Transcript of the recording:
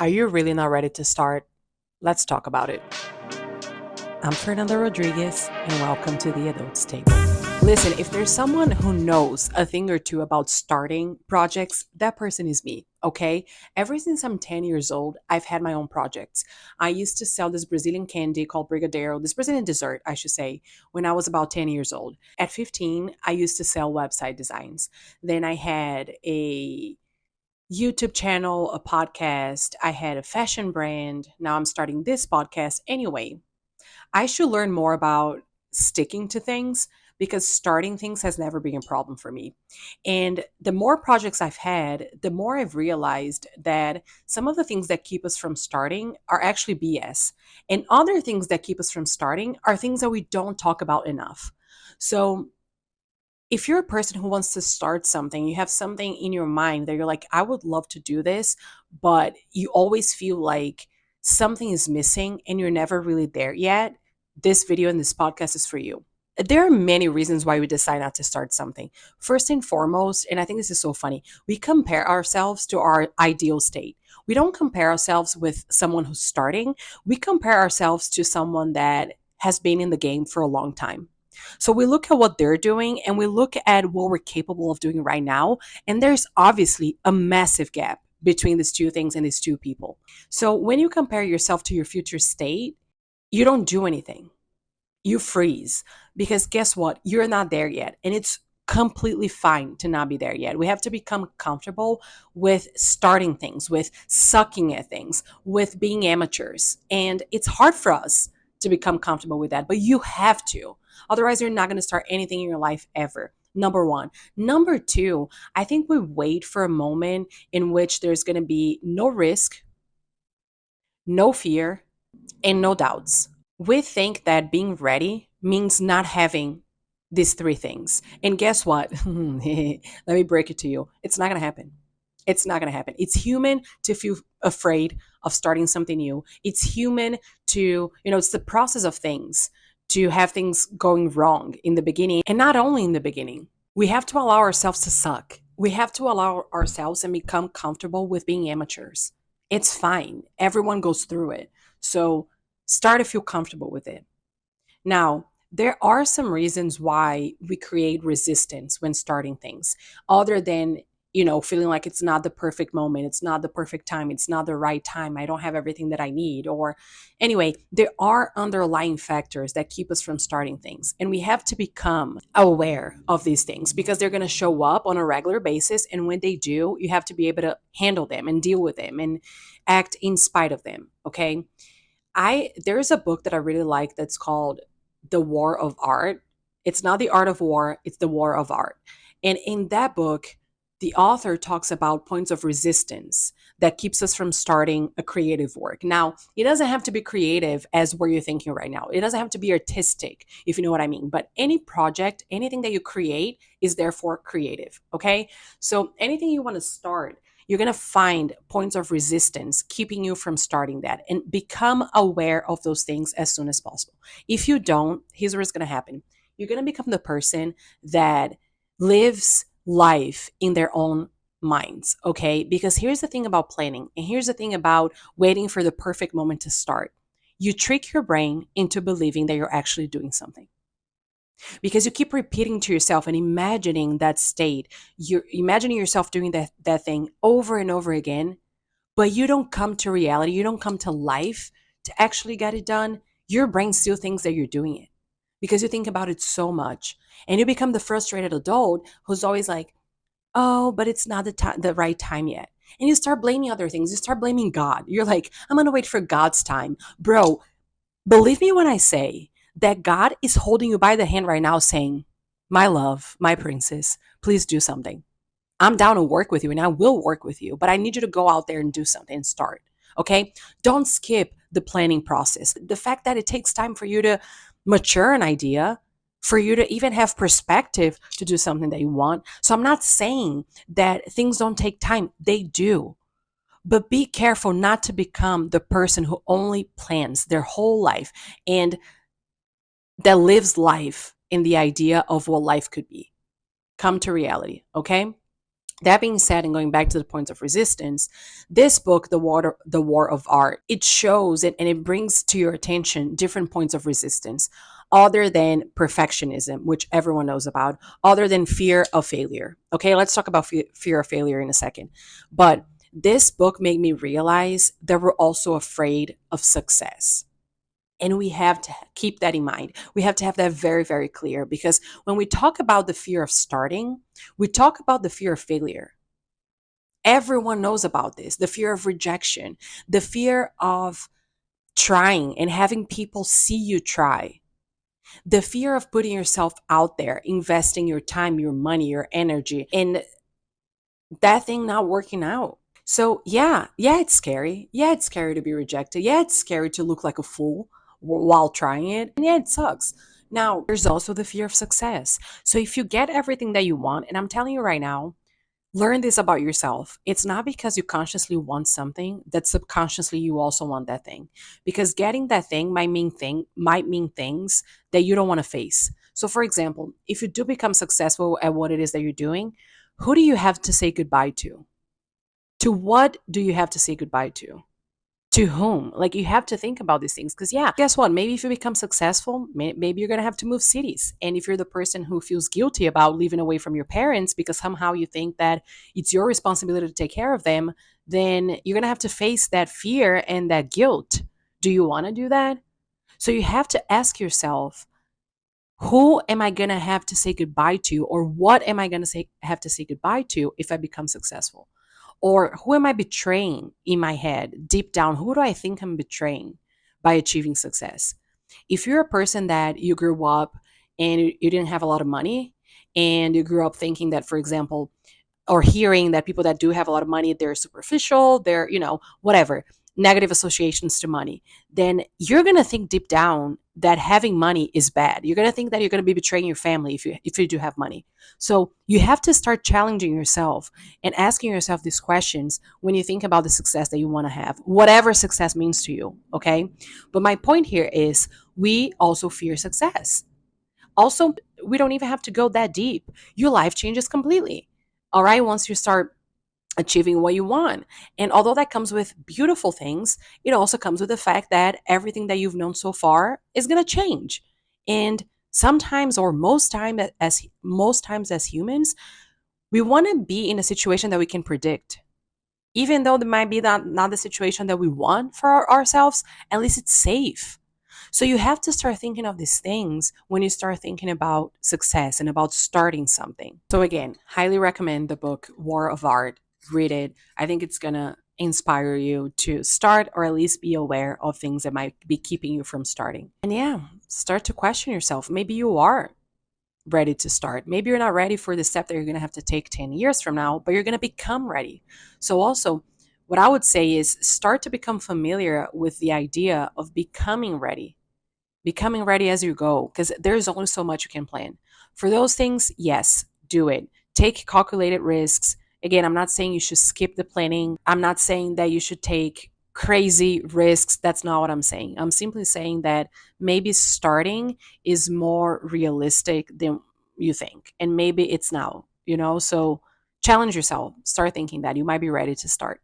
Are you really not ready to start? Let's talk about it. I'm Fernanda Rodriguez, and welcome to the Adults Table. Listen, if there's someone who knows a thing or two about starting projects, that person is me, okay? Ever since I'm 10 years old, I've had my own projects. I used to sell this Brazilian candy called Brigadeiro, this Brazilian dessert, I should say, when I was about 10 years old. At 15, I used to sell website designs. Then I had a YouTube channel, a podcast, I had a fashion brand. Now I'm starting this podcast. Anyway, I should learn more about sticking to things because starting things has never been a problem for me. And the more projects I've had, the more I've realized that some of the things that keep us from starting are actually BS. And other things that keep us from starting are things that we don't talk about enough. So, if you're a person who wants to start something, you have something in your mind that you're like, I would love to do this, but you always feel like something is missing and you're never really there yet, this video and this podcast is for you. There are many reasons why we decide not to start something. First and foremost, and I think this is so funny, we compare ourselves to our ideal state. We don't compare ourselves with someone who's starting, we compare ourselves to someone that has been in the game for a long time. So we look at what they're doing and we look at what we're capable of doing right now. And there's obviously a massive gap between these two things and these two people. So when you compare yourself to your future state, you don't do anything. You freeze because guess what? You're not there yet. And it's completely fine to not be there yet. We have to become comfortable with starting things, with sucking at things, with being amateurs. And it's hard for us to become comfortable with that, but you have to. Otherwise, you're not going to start anything in your life ever. Number one. Number two, I think we wait for a moment in which there's going to be no risk, no fear, and no doubts. We think that being ready means not having these three things. And guess what? Let me break it to you. It's not going to happen. It's not going to happen. It's human to feel afraid of starting something new. It's human to, it's the process of things to have things going wrong in the beginning. And not only in the beginning, we have to allow ourselves to suck. We have to allow ourselves and become comfortable with being amateurs. It's fine. Everyone goes through it. So start to feel comfortable with it. Now, there are some reasons why we create resistance when starting things, other than, feeling like it's not the perfect moment, it's not the perfect time, it's not the right time, I don't have everything that I need. Or anyway, there are underlying factors that keep us from starting things. And we have to become aware of these things because they're going to show up on a regular basis. And when they do, you have to be able to handle them and deal with them and act in spite of them. Okay. There's a book that I really like that's called The War of Art. It's not the art of war, it's the war of art. And in that book, the author talks about points of resistance that keeps us from starting a creative work. Now, it doesn't have to be creative as where you're thinking right now. It doesn't have to be artistic, if you know what I mean. But any project, anything that you create is therefore creative, okay? So anything you want to start, you're going to find points of resistance keeping you from starting that, and become aware of those things as soon as possible. If you don't, here's what's going to happen. You're going to become the person that lives life in their own minds, okay? Because here's the thing about planning, and here's the thing about waiting for the perfect moment to start. You trick your brain into believing that you're actually doing something because you keep repeating to yourself and imagining that state. You're imagining yourself doing that thing over and over again, but you don't come to reality, you don't come to life to actually get it done. Your brain still thinks that you're doing it because you think about it so much, and you become the frustrated adult who's always like, oh, but it's not the right time yet. And you start blaming other things, you start blaming God. You're like, I'm gonna wait for God's time. Bro, believe me when I say that God is holding you by the hand right now saying, my love, my princess, please do something. I'm down to work with you and I will work with you, but I need you to go out there and do something and start. Okay? Don't skip the planning process. The fact that it takes time for you to mature an idea, for you to even have perspective to do something that you want. So I'm not saying that things don't take time, they do. But be careful not to become the person who only plans their whole life and that lives life in the idea of what life could be. Come to reality, okay? That being said, and going back to the points of resistance, this book, the War of Art, it shows it and it brings to your attention different points of resistance other than perfectionism, which everyone knows about, other than fear of failure. Okay, let's talk about fear of failure in a second. But this book made me realize that we're also afraid of success. And we have to keep that in mind. We have to have that very, very clear because when we talk about the fear of starting, we talk about the fear of failure. Everyone knows about this, the fear of rejection, the fear of trying and having people see you try, the fear of putting yourself out there, investing your time, your money, your energy, and that thing not working out. So, yeah, it's scary. Yeah, it's scary to be rejected. Yeah, it's scary to look like a fool while trying it. And yeah, it sucks. Now, there's also the fear of success. So, if you get everything that you want, and I'm telling you right now, learn this about yourself. It's not because you consciously want something that subconsciously you also want that thing. Because getting that thing might mean things that you don't want to face. So for example, if you do become successful at what it is that you're doing, who do you have to say goodbye to? To what do you have to say goodbye to? To whom? Like you have to think about these things because yeah, guess what? Maybe if you become successful, maybe you're gonna have to move cities. And if you're the person who feels guilty about living away from your parents because somehow you think that it's your responsibility to take care of them, then you're gonna have to face that fear and that guilt. Do you want to do that? So you have to ask yourself, who am I gonna have to say goodbye to, or what am I gonna say have to say goodbye to if I become successful? Or who am I betraying in my head deep down? Who do I think I'm betraying by achieving success? If you're a person that you grew up and you didn't have a lot of money, and you grew up thinking that, for example, or hearing that people that do have a lot of money, they're superficial, they're, whatever, negative associations to money, then you're going to think deep down that having money is bad. You're going to think that you're going to be betraying your family if you do have money. So you have to start challenging yourself and asking yourself these questions when you think about the success that you want to have, whatever success means to you, okay? But my point here is we also fear success. Also, we don't even have to go that deep. Your life changes completely. All right, once you start achieving what you want. And although that comes with beautiful things, it also comes with the fact that everything that you've known so far is going to change. And sometimes or most times as humans, we want to be in a situation that we can predict. Even though there might be not the situation that we want for ourselves, at least it's safe. So you have to start thinking of these things when you start thinking about success and about starting something. So again, highly recommend the book War of Art. Read it. I think it's going to inspire you to start or at least be aware of things that might be keeping you from starting. And yeah, start to question yourself. Maybe you are ready to start. Maybe you're not ready for the step that you're going to have to take 10 years from now, but you're going to become ready. So also, what I would say is start to become familiar with the idea of becoming ready as you go, because there's only so much you can plan. For those things, yes, do it. Take calculated risks. Again, I'm not saying you should skip the planning. I'm not saying that you should take crazy risks. That's not what I'm saying. I'm simply saying that maybe starting is more realistic than you think. And maybe it's now, So challenge yourself. Start thinking that you might be ready to start.